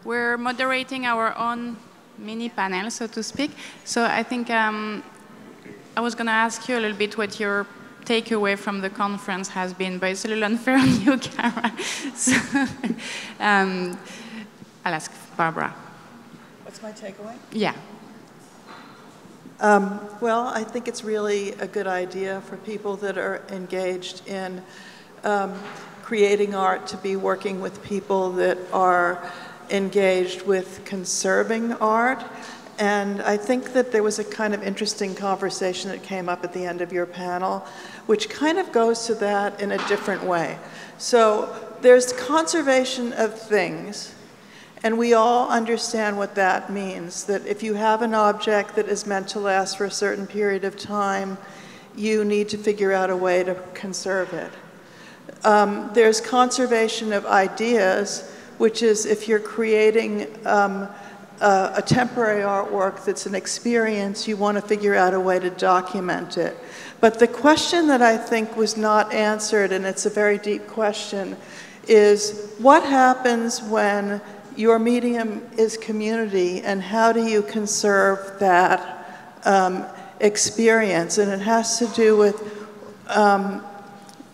we're moderating our own mini panel, so to speak. So I think I was going to ask you a little bit what your takeaway from the conference has been, but it's a little unfair on you, Kara. So, I'll ask Barbara. What's my takeaway? Yeah. Well, I think it's really a good idea for people that are engaged in creating art to be working with people that are engaged with conserving art. And I think that there was a kind of interesting conversation that came up at the end of your panel, which kind of goes to that in a different way. So there's conservation of things, and we all understand what that means, that if you have an object that is meant to last for a certain period of time, you need to figure out a way to conserve it. There's conservation of ideas, which is if you're creating a temporary artwork that's an experience, you want to figure out a way to document it. But the question that I think was not answered, and it's a very deep question, is what happens when your medium is community, and how do you conserve that experience? And it has to do with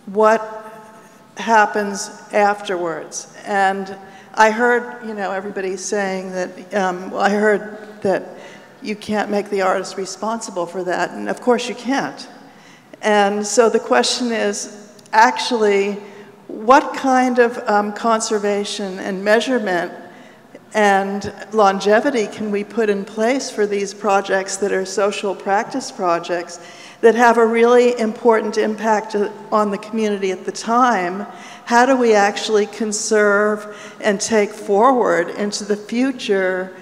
what happens afterwards. And I heard, you know, everybody saying that, well, I heard that you can't make the artist responsible for that, and of course you can't. And so the question is, actually, what kind of conservation and measurement and longevity can we put in place for these projects that are social practice projects that have a really important impact on the community at the time? How do we actually conserve and take forward into the future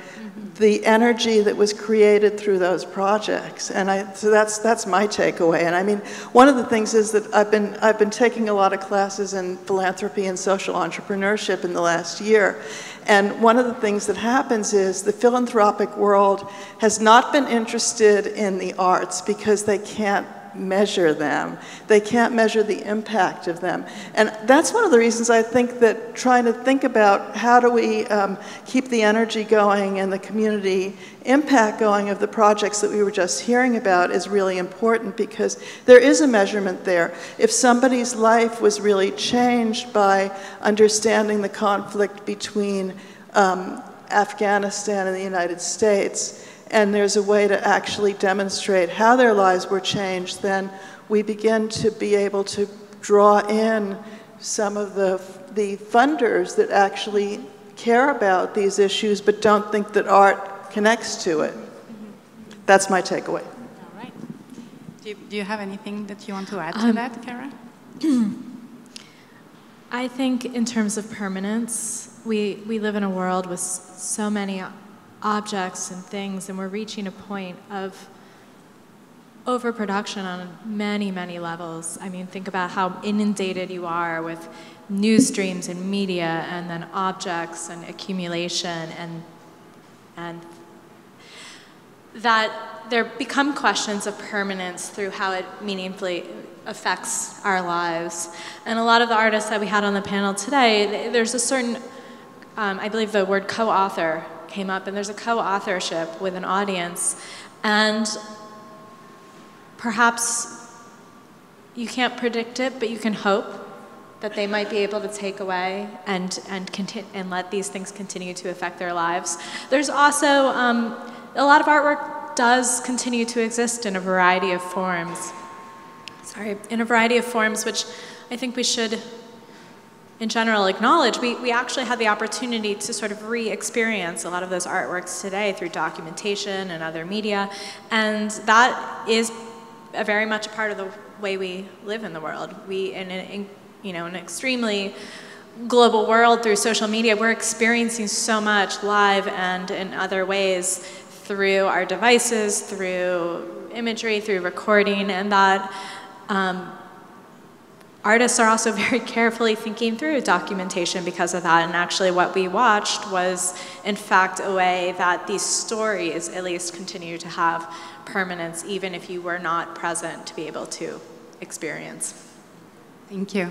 the energy that was created through those projects? And so that's my takeaway. And I mean, one of the things is that I've been taking a lot of classes in philanthropy and social entrepreneurship in the last year. And one of the things that happens is the philanthropic world has not been interested in the arts because they can't measure them. They can't measure the impact of them. And that's one of the reasons I think that trying to think about how do we keep the energy going and the community impact going of the projects that we were just hearing about is really important, because there is a measurement there. If somebody's life was really changed by understanding the conflict between Afghanistan and the United States, and there's a way to actually demonstrate how their lives were changed, then we begin to be able to draw in some of the funders that actually care about these issues but don't think that art connects to it. That's my takeaway. All right. Do you have anything that you want to add to that, Kara? I think in terms of permanence, we live in a world with so many objects and things, and we're reaching a point of overproduction on many, many levels. I mean, think about how inundated you are with news streams and media, and then objects and accumulation, and that there become questions of permanence through how it meaningfully affects our lives. And a lot of the artists that we had on the panel today, there's a certain, I believe the word co-author came up, and there's a co-authorship with an audience, and perhaps you can't predict it, but you can hope that they might be able to take away and let these things continue to affect their lives. There's also a lot of artwork does continue to exist in a variety of forms. In a variety of forms, which I think we should, in general, acknowledge. We actually had the opportunity to sort of re-experience a lot of those artworks today through documentation and other media, and that is very much a part of the way we live in the world. We, in an extremely global world through social media, we're experiencing so much live and in other ways through our devices, through imagery, through recording, and that artists are also very carefully thinking through documentation because of that. And actually what we watched was, in fact, a way that these stories at least continue to have permanence, even if you were not present to be able to experience. Thank you.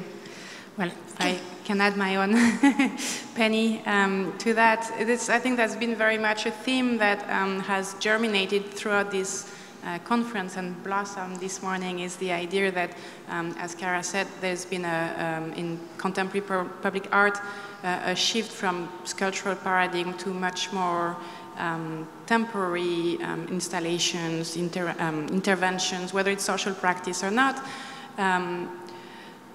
Well, if I can add my own penny to that. I think that's been very much a theme that has germinated throughout this conference and blossomed this morning, is the idea that, as Cara said, there's been in contemporary public art a shift from sculptural paradigm to much more temporary installations, interventions, whether it's social practice or not.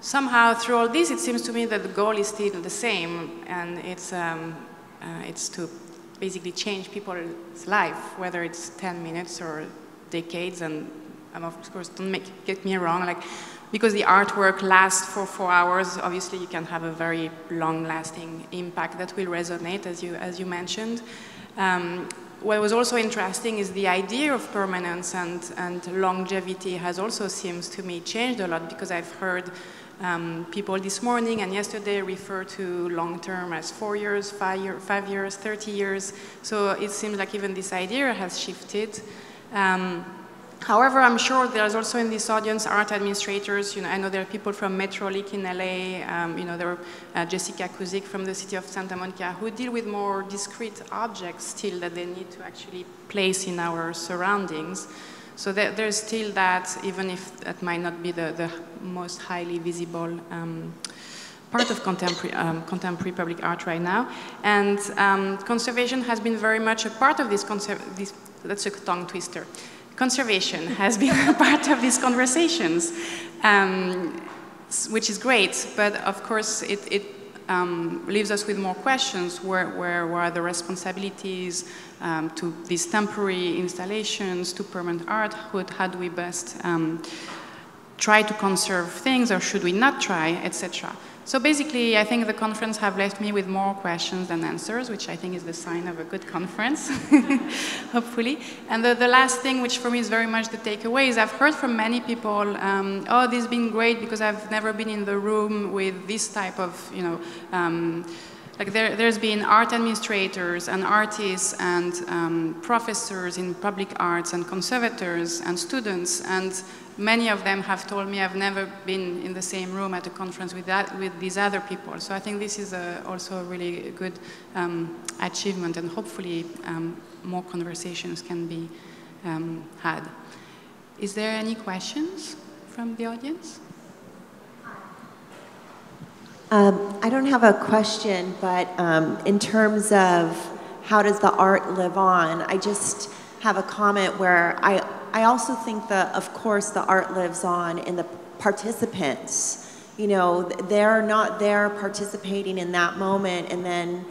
Somehow, through all this, it seems to me that the goal is still the same, and it's to basically change people's life, whether it's 10 minutes or decades. And of course, don't get me wrong, like, because the artwork lasts for 4 hours, obviously you can have a very long-lasting impact that will resonate, as you mentioned. What was also interesting is the idea of permanence and longevity has also, seems to me, changed a lot, because I've heard people this morning and yesterday refer to long-term as 4 years, 5 years, 30 years. So it seems like even this idea has shifted. However, I'm sure there's also in this audience art administrators. I know there are people from Metrolink in LA. There are Jessica Kuzik from the city of Santa Monica, who deal with more discrete objects still that they need to actually place in our surroundings. So there's still that, even if that might not be the most highly visible part of contemporary public art right now. And conservation has been very much a part of this that's a tongue twister. Conservation has been a part of these conversations, which is great, but of course it leaves us with more questions. Where are the responsibilities to these temporary installations, to permanent art? How do we best try to conserve things, or should we not try, etc.? So basically, I think the conference have left me with more questions than answers, which I think is the sign of a good conference, hopefully. And the last thing, which for me is very much the takeaway, is I've heard from many people, oh, this has been great because I've never been in the room with this type of, like there's been art administrators and artists and professors in public arts and conservators and students, and many of them have told me I've never been in the same room at a conference with these other people. So I think this is also a really good achievement, and hopefully more conversations can be had. Is there any questions from the audience? I don't have a question, but in terms of how does the art live on, I just have a comment where I also think that, of course, the art lives on in the participants. They're not there participating in that moment and then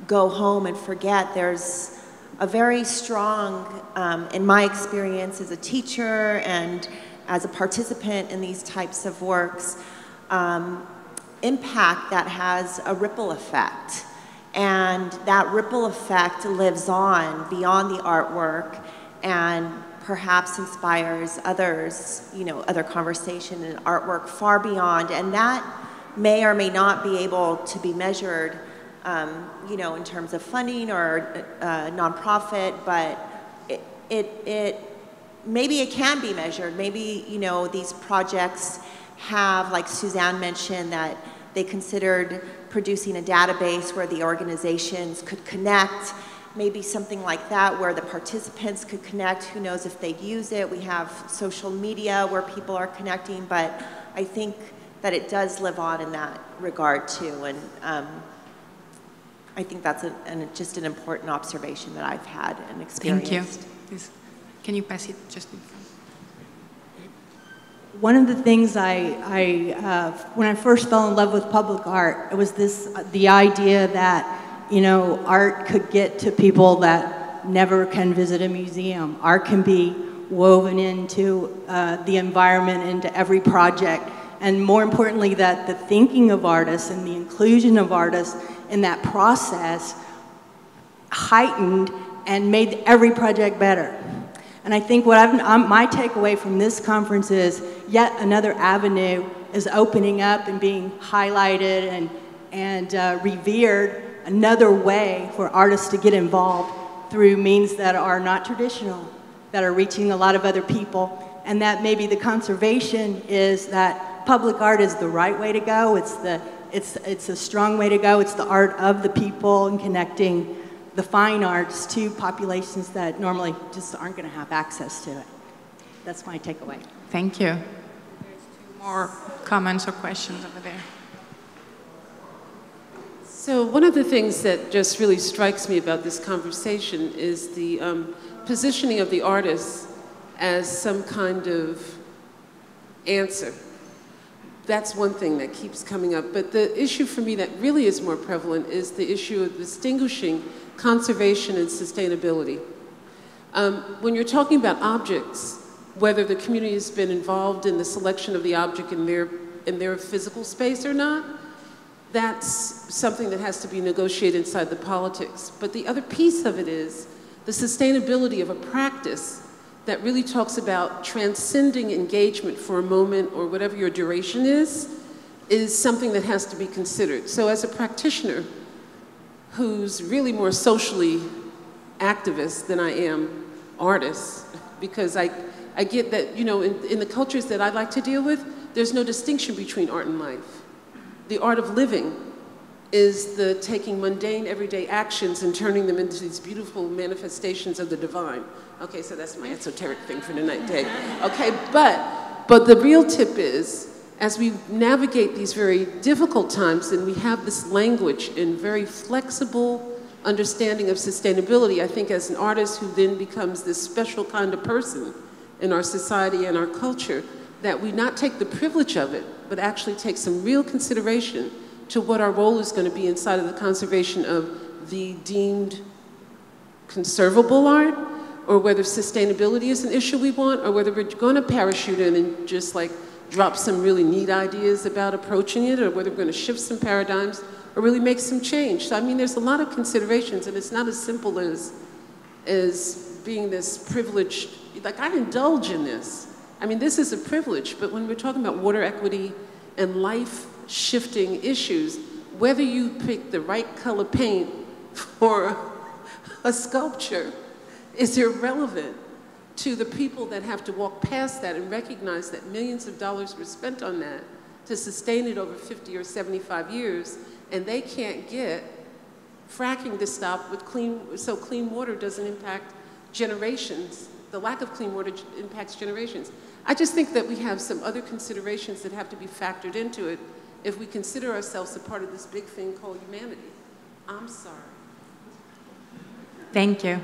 go home and forget. There's a very strong, in my experience as a teacher and as a participant in these types of works, impact that has a ripple effect. And that ripple effect lives on beyond the artwork and perhaps inspires others, other conversation and artwork far beyond. And that may or may not be able to be measured, in terms of funding or nonprofit, but maybe it can be measured. Maybe, these projects have, like Suzanne mentioned, that they considered producing a database where the organizations could connect, maybe something like that where the participants could connect. Who knows if they'd use it. We have social media where people are connecting, but I think that it does live on in that regard too. And I think that's just an important observation that I've had and experienced. Thank you. Please, can you pass it just in front? One of the things when I first fell in love with public art, it was the idea that, art could get to people that never can visit a museum. Art can be woven into the environment, into every project. And more importantly, that the thinking of artists and the inclusion of artists in that process heightened and made every project better. And I think my takeaway from this conference is yet another avenue is opening up and being highlighted and revered, another way for artists to get involved through means that are not traditional, that are reaching a lot of other people, and that maybe the conservation is that public art is the right way to go. It's it's a strong way to go. It's the art of the people and connecting the fine arts to populations that normally just aren't going to have access to it. That's my takeaway. Thank you. There's two more comments or questions over there. So one of the things that just really strikes me about this conversation is the positioning of the artist as some kind of answer. That's one thing that keeps coming up. But the issue for me that really is more prevalent is the issue of distinguishing conservation and sustainability. When you're talking about objects, whether the community has been involved in the selection of the object in their physical space or not, that's something that has to be negotiated inside the politics. But the other piece of it is the sustainability of a practice that really talks about transcending engagement for a moment or whatever your duration is something that has to be considered. So as a practitioner who's really more socially activist than I am artist, because I get that, you know, in the cultures that I like to deal with, there's no distinction between art and life. The art of living is the taking mundane, everyday actions and turning them into these beautiful manifestations of the divine. Okay, so that's my esoteric thing for tonight, Dave. Okay, but the real tip is, as we navigate these very difficult times and we have this language and very flexible understanding of sustainability, I think as an artist who then becomes this special kind of person in our society and our culture, that we not take the privilege of it, but actually take some real consideration to what our role is going to be inside of the conservation of the deemed conservable art, or whether sustainability is an issue we want, or whether we're going to parachute in and just like drop some really neat ideas about approaching it, or whether we're going to shift some paradigms or really make some change. So I mean, there's a lot of considerations, and it's not as simple as being this privileged, like I indulge in this. I mean, this is a privilege, but when we're talking about water equity and life-shifting issues, whether you pick the right color paint for a sculpture is irrelevant to the people that have to walk past that and recognize that millions of dollars were spent on that to sustain it over 50 or 75 years, and they can't get fracking to stop with so clean water doesn't impact generations. The lack of clean water impacts generations. I just think that we have some other considerations that have to be factored into it if we consider ourselves a part of this big thing called humanity. I'm sorry. Thank you.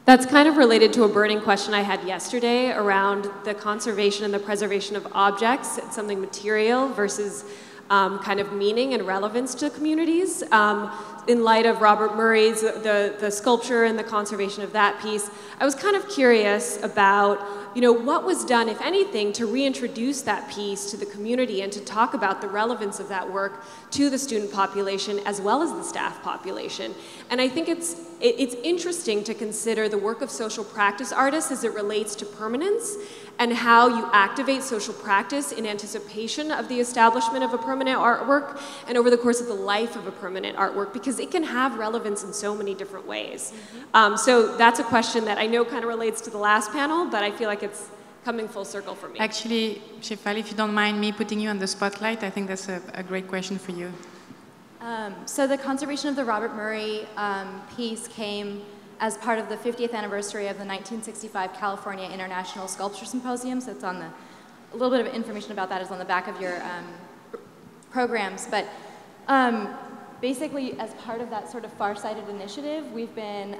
That's kind of related to a burning question I had yesterday around the conservation and the preservation of objects. It's something material versus kind of meaning and relevance to communities. In light of Robert Murray's, the sculpture and the conservation of that piece, I was kind of curious about, you know, what was done, if anything, to reintroduce that piece to the community and to talk about the relevance of that work to the student population as well as the staff population. And I think it's interesting to consider the work of social practice artists as it relates to permanence and how you activate social practice in anticipation of the establishment of a permanent artwork and over the course of the life of a permanent artwork, because it can have relevance in so many different ways. So that's a question that I know kind of relates to the last panel, but I feel like it's coming full circle for me. Actually, Shefali, if you don't mind me putting you on the spotlight, I think that's a great question for you. So the conservation of the Robert Murray piece came as part of the 50th anniversary of the 1965 California International Sculpture Symposium. So it's on a little bit of information about that is on the back of your programs. But basically, as part of that sort of far-sighted initiative, we've been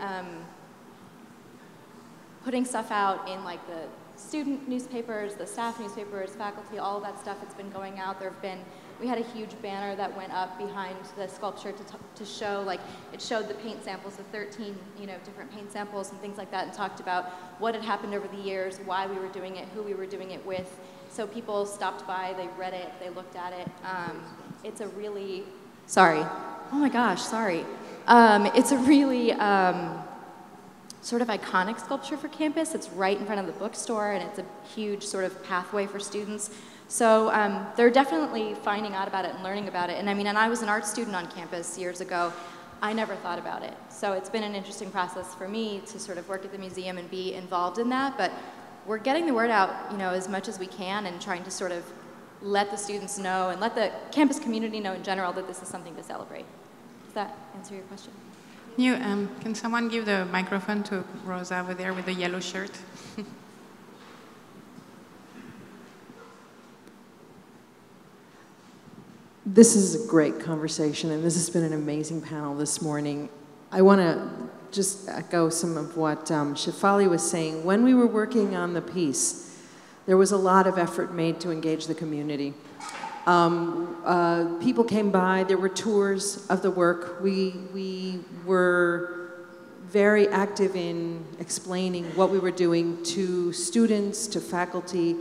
putting stuff out in like the student newspapers, the staff newspapers, faculty, all of that stuff. It's been going out. We had a huge banner that went up behind the sculpture to show, like, it showed the paint samples, the 13, different paint samples and things like that, and talked about what had happened over the years, why we were doing it, who we were doing it with. So people stopped by, they read it, they looked at it. It's a really, sorry. Oh my gosh, sorry. It's a really sort of iconic sculpture for campus. It's right in front of the bookstore, and it's a huge sort of pathway for students. So they're definitely finding out about it and learning about it. And I mean, and I was an art student on campus years ago, I never thought about it. So it's been an interesting process for me to sort of work at the museum and be involved in that, but we're getting the word out, as much as we can and trying to sort of let the students know and let the campus community know in general that this is something to celebrate. Does that answer your question? Can someone give the microphone to Rosa over there with the yellow shirt? This is a great conversation, and this has been an amazing panel this morning. I want to just echo some of what Shefali was saying. When we were working on the piece, there was a lot of effort made to engage the community. People came by, there were tours of the work. We were very active in explaining what we were doing to students, to faculty,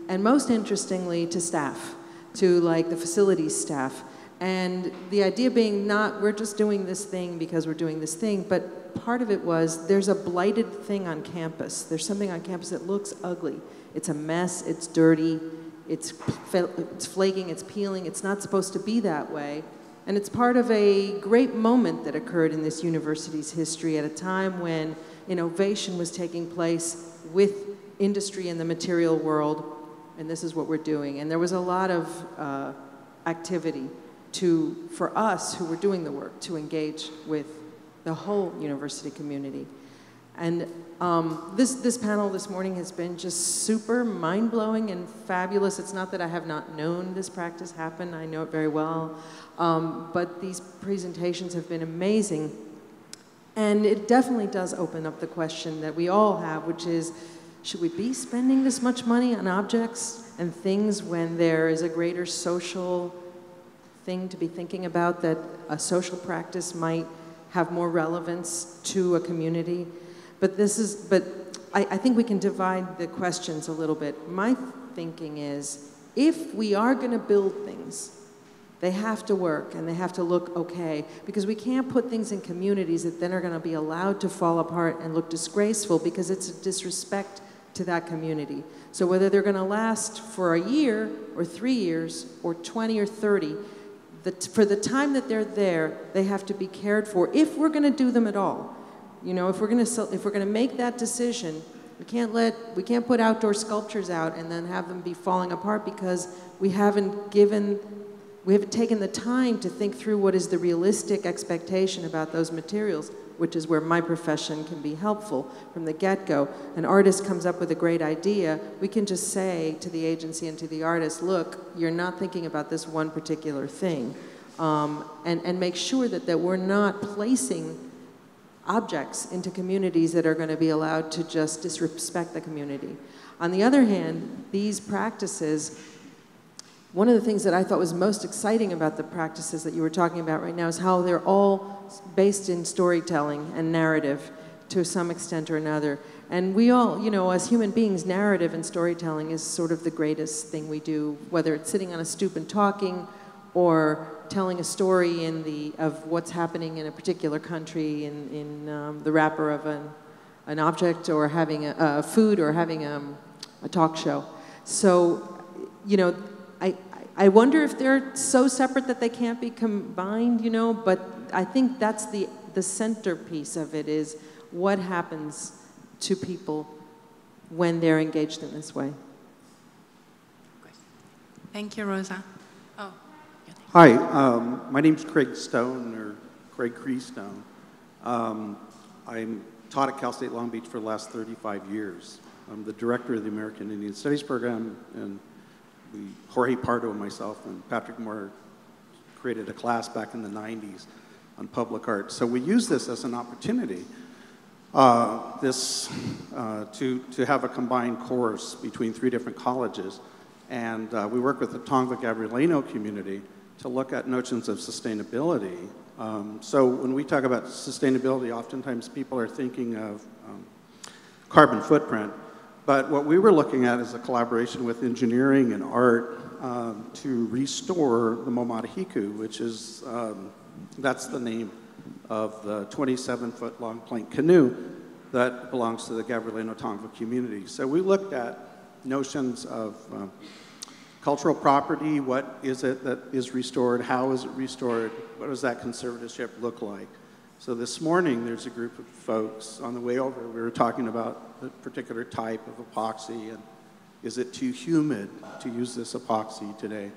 and most interestingly, to staff, to like the facilities staff. And the idea being not, we're just doing this thing because we're doing this thing, but part of it was there's a blighted thing on campus. There's something on campus that looks ugly. It's a mess, it's dirty, it's flaking, it's peeling. It's not supposed to be that way. And it's part of a great moment that occurred in this university's history at a time when innovation was taking place with industry in the material world, and this is what we're doing. And there was a lot of activity for us who were doing the work to engage with the whole university community. And this panel this morning has been just super mind-blowing and fabulous. It's not that I have not known this practice happen, I know it very well, but these presentations have been amazing. And it definitely does open up the question that we all have, which is, should we be spending this much money on objects and things when there is a greater social thing to be thinking about, that a social practice might have more relevance to a community? But I think we can divide the questions a little bit. My thinking is, if we are going to build things, they have to work and they have to look okay, because we can't put things in communities that then are going to be allowed to fall apart and look disgraceful, because it's a disrespect to that community. So whether they're going to last for a year or 3 years or 20 or 30, for the time that they're there, they have to be cared for, if we're going to do them at all. If we're going to make that decision, we can't put outdoor sculptures out and then have them be falling apart because we haven't taken the time to think through what is the realistic expectation about those materials, which is where my profession can be helpful from the get-go. An artist comes up with a great idea, we can just say to the agency and to the artist, look, you're not thinking about this one particular thing, and make sure that we're not placing objects into communities that are going to be allowed to just disrespect the community. On the other hand, these practices, one of the things that I thought was most exciting about the practices that you were talking about right now is how they're all based in storytelling and narrative to some extent or another. And we all, as human beings, narrative and storytelling is sort of the greatest thing we do, whether it's sitting on a stoop and talking, or telling a story of what's happening in a particular country in the wrapper of an object, or having a food, or having a talk show. So, I wonder if they're so separate that they can't be combined, but I think that's the centerpiece of it, is what happens to people when they're engaged in this way. Thank you, Rosa. Oh. Hi, my name's Craig Stone, or Craig Creestone. I'm taught at Cal State Long Beach for the last 35 years. I'm the director of the American Indian Studies program, and Jorge Pardo and myself and Patrick Moore created a class back in the 90s on public art. So we use this as an opportunity to have a combined course between 3 different colleges. And we work with the Tongva Gabrielino community to look at notions of sustainability. So when we talk about sustainability, oftentimes people are thinking of carbon footprint. But what we were looking at is a collaboration with engineering and art to restore the Momatahiku, which is, that's the name of the 27-foot long plank canoe that belongs to the Gabrielino Tongva community. So we looked at notions of cultural property, what is it that is restored, how is it restored, what does that conservatorship look like? So this morning, there's a group of folks on the way over. We were talking about the particular type of epoxy, and is it too humid to use this epoxy today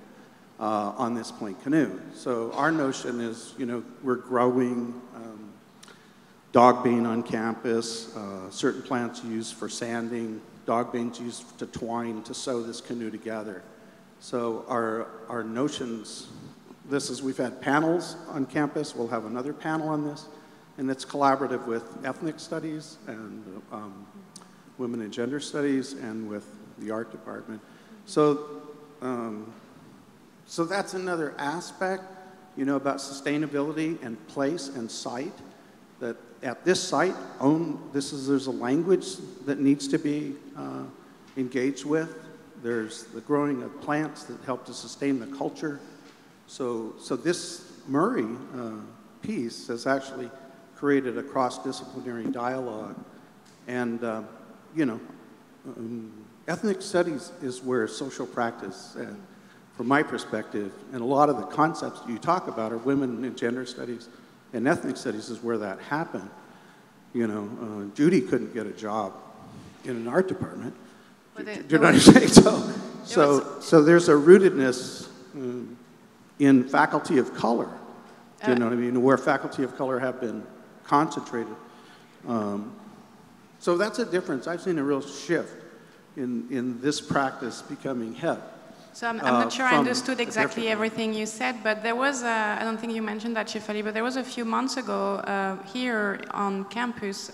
on this point canoe? So our notion is, you know, we're growing dog bean on campus, certain plants used for sanding, dog beans used to twine to sew this canoe together. So our notions, this is, we've had panels on campus, we'll have another panel on this, and it's collaborative with ethnic studies and women and gender studies and with the art department. So, so that's another aspect, you know, about sustainability and place and site, that at this site, there's a language that needs to be engaged with. There's the growing of plants that help to sustain the culture. So this Murray piece has actually created a cross-disciplinary dialogue. And, you know, ethnic studies is where social practice, from my perspective, and a lot of the concepts you talk about are women and gender studies, and ethnic studies is where that happened. You know, Judy couldn't get a job in an art department. Do you know what I'm saying? So there's a rootedness in faculty of color. Do you know what I mean? Where faculty of color have been concentrated. So that's a difference. I've seen a real shift in this practice becoming hip. So I'm not sure I understood exactly everything you said, but there was, I don't think you mentioned that, Shefali, but there was a few months ago here on campus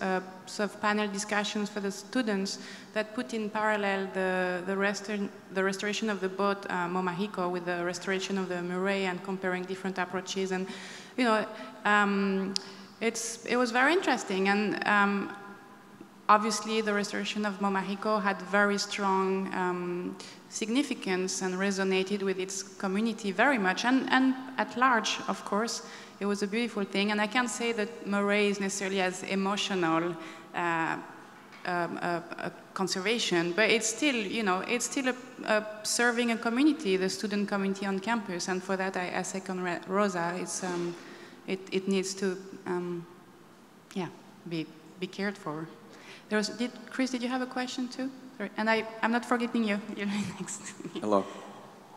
sort of panel discussions for the students that put in parallel the restoration of the boat Momahiko with the restoration of the Murray and comparing different approaches. And, you know, it was very interesting. And obviously, the restoration of Momahiko had very strong significance and resonated with its community very much, and at large, of course. It was a beautiful thing, and I can't say that Murray is necessarily as emotional conservation, but it's still, you know, it's still serving a community, the student community on campus, and for that I second Rosa. It's, it needs to, yeah, be cared for. Chris, did you have a question too? Sorry. And I'm not forgetting you. You're next. Hello.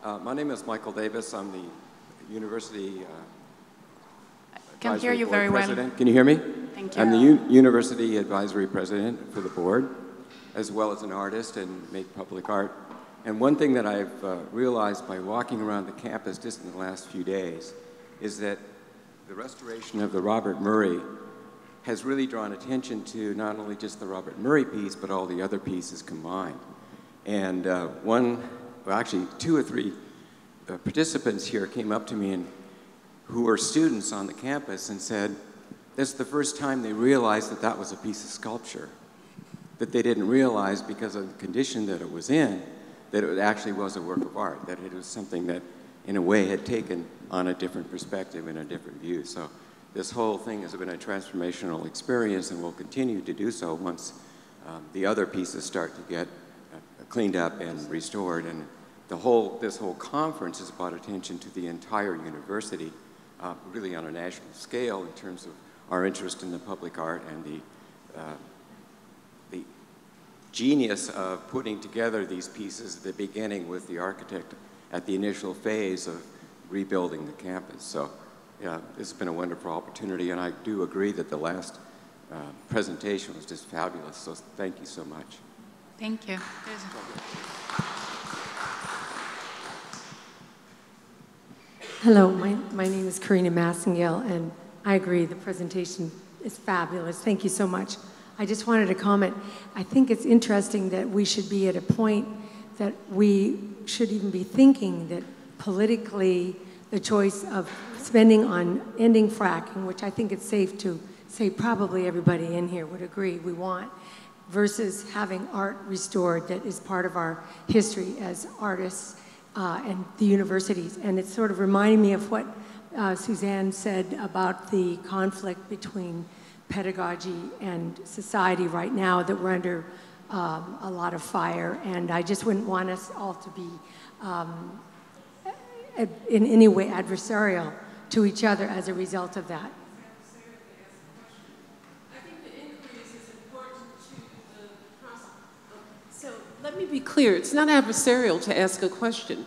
My name is Michael Davis. I'm the University Can hear you Board very President. well. Can you hear me? Thank you. I'm the University Advisory President for the board, as well as an artist and make public art. And one thing that I've realized by walking around the campus just in the last few days is that the restoration of the Robert Murray has really drawn attention to not only just the Robert Murray piece, but all the other pieces combined. And well, actually, 2 or 3 participants here came up to me who were students on the campus and said, this is the first time they realized that that was a piece of sculpture, that they didn't realize because of the condition that it was in, that it actually was a work of art, that it was something that, in a way, had taken on a different perspective and a different view. So this whole thing has been a transformational experience and will continue to do so once the other pieces start to get cleaned up and restored. And this whole conference has brought attention to the entire university, really on a national scale in terms of our interest in the public art and the genius of putting together these pieces at the beginning with the architect at the initial phase of rebuilding the campus. So. Yeah, this has been a wonderful opportunity, and I do agree that the last presentation was just fabulous, so thank you so much. Thank you. Hello, my name is Karina Massengale, and I agree the presentation is fabulous. Thank you so much. I just wanted to comment. I think it's interesting that we should be at a point that we should even be thinking that politically the choice of spending on ending fracking, which I think it's safe to say probably everybody in here would agree we want, versus having art restored that is part of our history as artists and the universities. And it's sort of reminding me of what Suzanne said about the conflict between pedagogy and society right now, that we're under a lot of fire. And I just wouldn't want us all to be in any way adversarial to each other as a result of that. let me be clear, it's not adversarial to ask a question.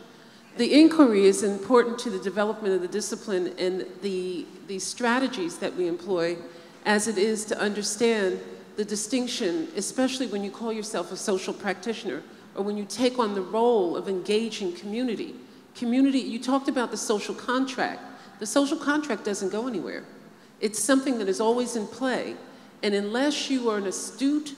The inquiry is important to the development of the discipline and the strategies that we employ, as it is to understand the distinction, especially when you call yourself a social practitioner or when you take on the role of engaging community. Community, you talked about the social contract. The social contract doesn't go anywhere. It's something that is always in play. And unless you are an astute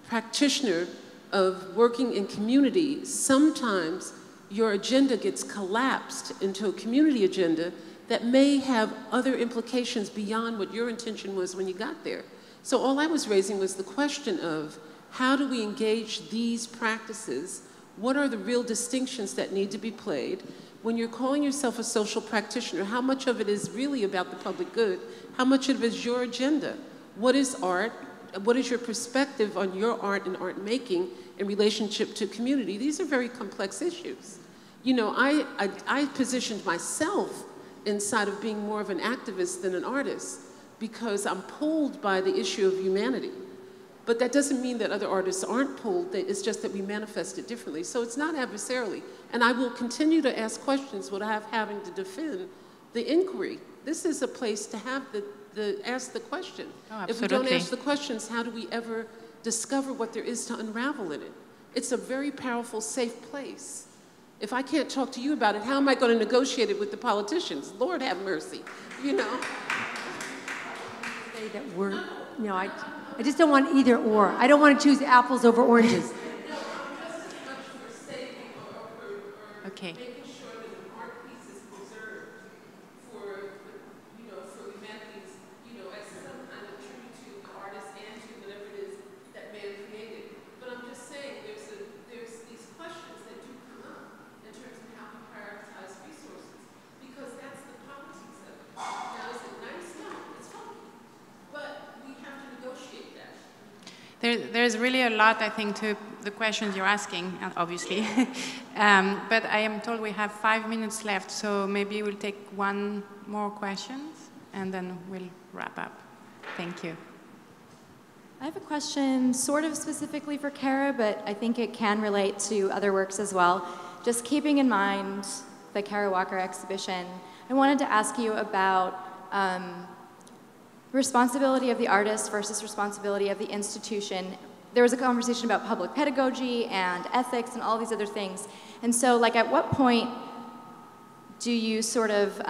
practitioner of working in community, sometimes your agenda gets collapsed into a community agenda that may have other implications beyond what your intention was when you got there. So all I was raising was the question of how do we engage these practices? What are the real distinctions that need to be played? When you're calling yourself a social practitioner, how much of it is really about the public good? How much of it is your agenda? What is art? What is your perspective on your art and art making in relationship to community? These are very complex issues. You know, I positioned myself inside of being more of an activist than an artist because I'm pulled by the issue of humanity. But that doesn't mean that other artists aren't pulled. It's just that we manifest it differently. So it's not adversarially. And I will continue to ask questions without having to defend the inquiry. This is a place to have ask the question. Oh, if we don't ask the questions, how do we ever discover what there is to unravel in it? It's a very powerful, safe place. If I can't talk to you about it, how am I going to negotiate it with the politicians? Lord have mercy, you know. Say that we're, you know, I just don't want either or. I don't want to choose apples over oranges. Okay. There's really a lot, I think, to the questions you're asking, obviously. But I am told we have 5 minutes left, so maybe we'll take one more question, and then we'll wrap up. Thank you. I have a question sort of specifically for Kara, but I think it can relate to other works as well. Just keeping in mind the Kara Walker exhibition, I wanted to ask you about responsibility of the artist versus responsibility of the institution. There was a conversation about public pedagogy and ethics and all these other things. And so, like, at what point do you sort of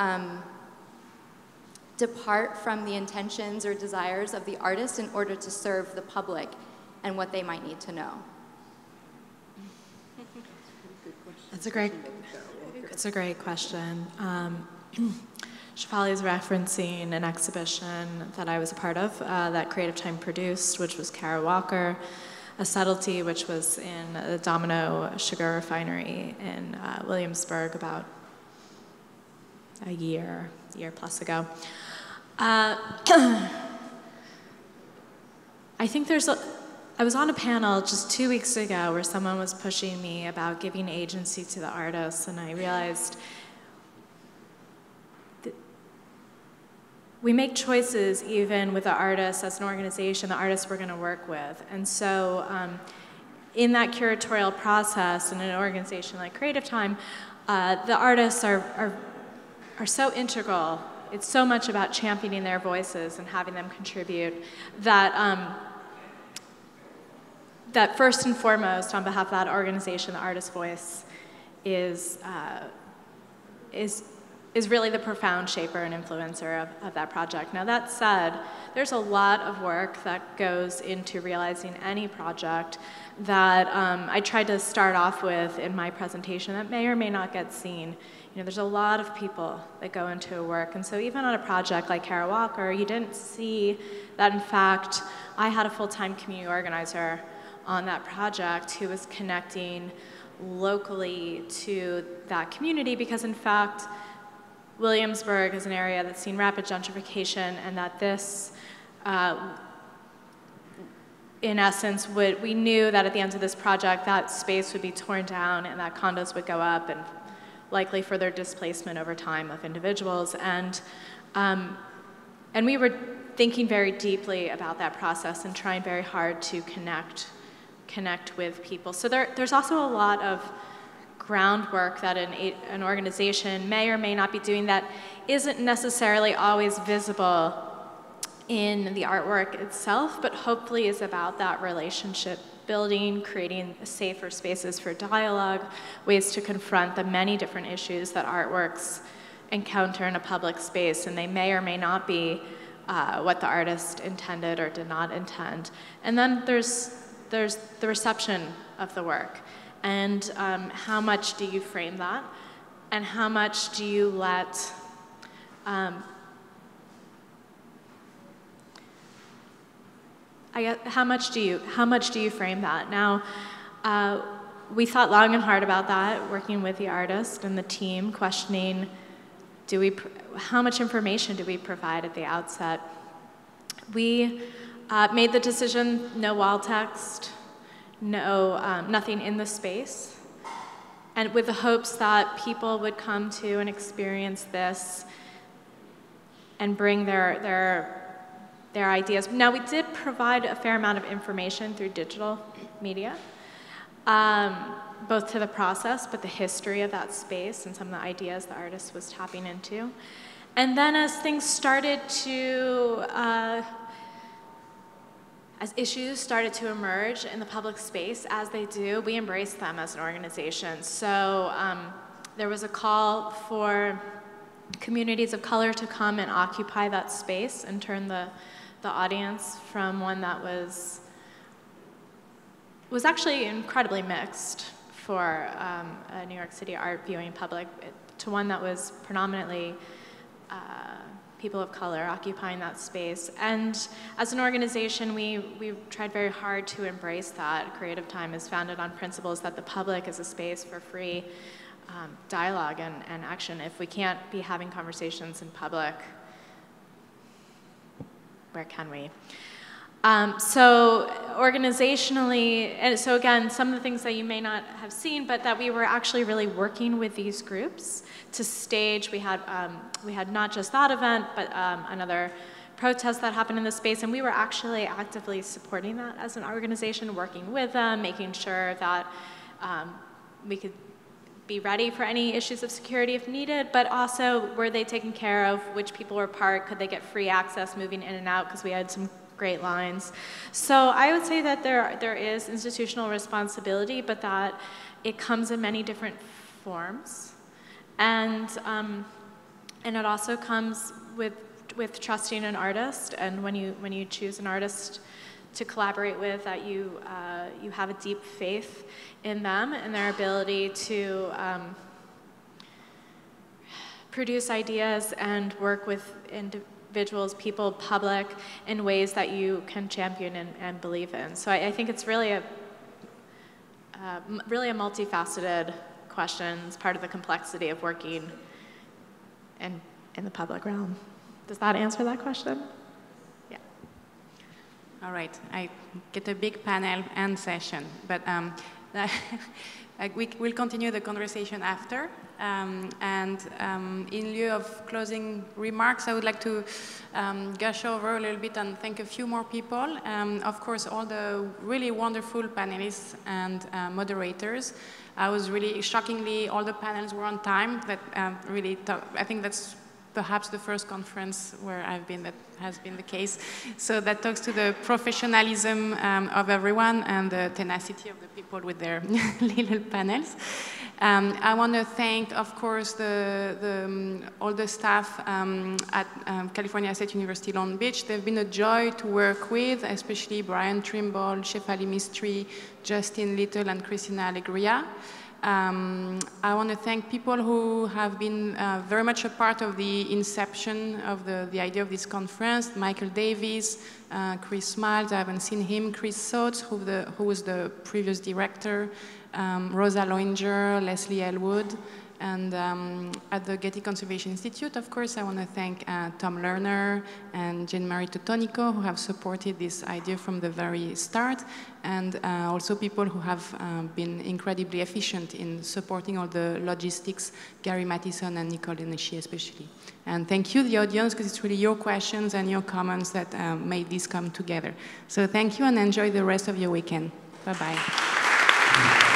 depart from the intentions or desires of the artist in order to serve the public and what they might need to know? That's a great question. Shafali is referencing an exhibition that I was a part of that Creative Time produced, which was Kara Walker, A Subtlety, which was in the Domino Sugar Refinery in Williamsburg about a year plus ago. I think I was on a panel just 2 weeks ago where someone was pushing me about giving agency to the artists, and I realized we make choices even with the artists as an organization, the artists we're going to work with. And so in that curatorial process in an organization like Creative Time, the artists are so integral. It's so much about championing their voices and having them contribute that, that first and foremost, on behalf of that organization, the artist's voice is really the profound shaper and influencer of that project. Now that said, there's a lot of work that goes into realizing any project that I tried to start off with in my presentation that may or may not get seen. You know, there's a lot of people that go into a work, and so even on a project like Kara Walker, you didn't see that in fact I had a full-time community organizer on that project who was connecting locally to that community because in fact Williamsburg is an area that's seen rapid gentrification, and that this, in essence, we knew that at the end of this project, that space would be torn down and that condos would go up, and likely further displacement over time of individuals. And we were thinking very deeply about that process and trying very hard to connect connect with people. So there's also a lot of groundwork that an organization may or may not be doing that isn't necessarily always visible in the artwork itself, but hopefully is about that relationship building, creating safer spaces for dialogue, ways to confront the many different issues that artworks encounter in a public space, and they may or may not be what the artist intended or did not intend. And then there's the reception of the work, and how much do you frame that, and how much do you let how much do you frame that? Now, we thought long and hard about that, working with the artist and the team, questioning, how much information do we provide at the outset? We made the decision, no wall text, nothing in the space, and with the hopes that people would come to and experience this and bring their ideas. Now, we did provide a fair amount of information through digital media, both to the process, but the history of that space and some of the ideas the artist was tapping into. And then as things started to, as issues started to emerge in the public space, as they do, we embraced them as an organization. So there was a call for communities of color to come and occupy that space and turn the audience from one that was actually incredibly mixed for a New York City art viewing public to one that was predominantly people of color occupying that space. And as an organization, we tried very hard to embrace that. Creative Time is founded on principles that the public is a space for free dialogue and action. If we can't be having conversations in public, where can we? So organizationally, and so again, some of the things that you may not have seen, but that we were actually really working with these groups to stage. We had not just that event, but another protest that happened in the space, and we were actually actively supporting that as an organization, working with them, making sure that we could be ready for any issues of security if needed, but also were they taken care of, which people were part, could they get free access moving in and out, because we had some great lines. So I would say that there is institutional responsibility, but that it comes in many different forms. And it also comes with trusting an artist, and when you choose an artist to collaborate with, that you have a deep faith in them and their ability to produce ideas and work with individuals, people, public, in ways that you can champion and believe in. So I think it's really a multifaceted question. It's part of the complexity of working in the public realm. Does that answer that question? Yeah. All right, I get a big panel and session, but we'll continue the conversation after. In lieu of closing remarks, I would like to gush over a little bit and thank a few more people. Of course, all the really wonderful panelists and moderators. I was really, shockingly, all the panels were on time. That really, I think that's perhaps the first conference where I've been that has been the case. So that talks to the professionalism of everyone and the tenacity of the people with their little panels. I want to thank, of course, all the staff at California State University Long Beach. They've been a joy to work with, especially Brian Trimble, Shefali Mistry, Justin Little, and Christina Alegria. I want to thank people who have been very much a part of the inception of the idea of this conference. Michael Davies, Chris Miles, I haven't seen him, Chris Soates, who was the previous director, Rosa Loinger, Leslie Elwood, and at the Getty Conservation Institute, of course, I want to thank Tom Lerner and Jean-Marie Totonico, who have supported this idea from the very start, and also people who have been incredibly efficient in supporting all the logistics, Gary Mattison and Nicole Deneshi especially. And thank you, the audience, because it's really your questions and your comments that made this come together. So thank you and enjoy the rest of your weekend. Bye-bye.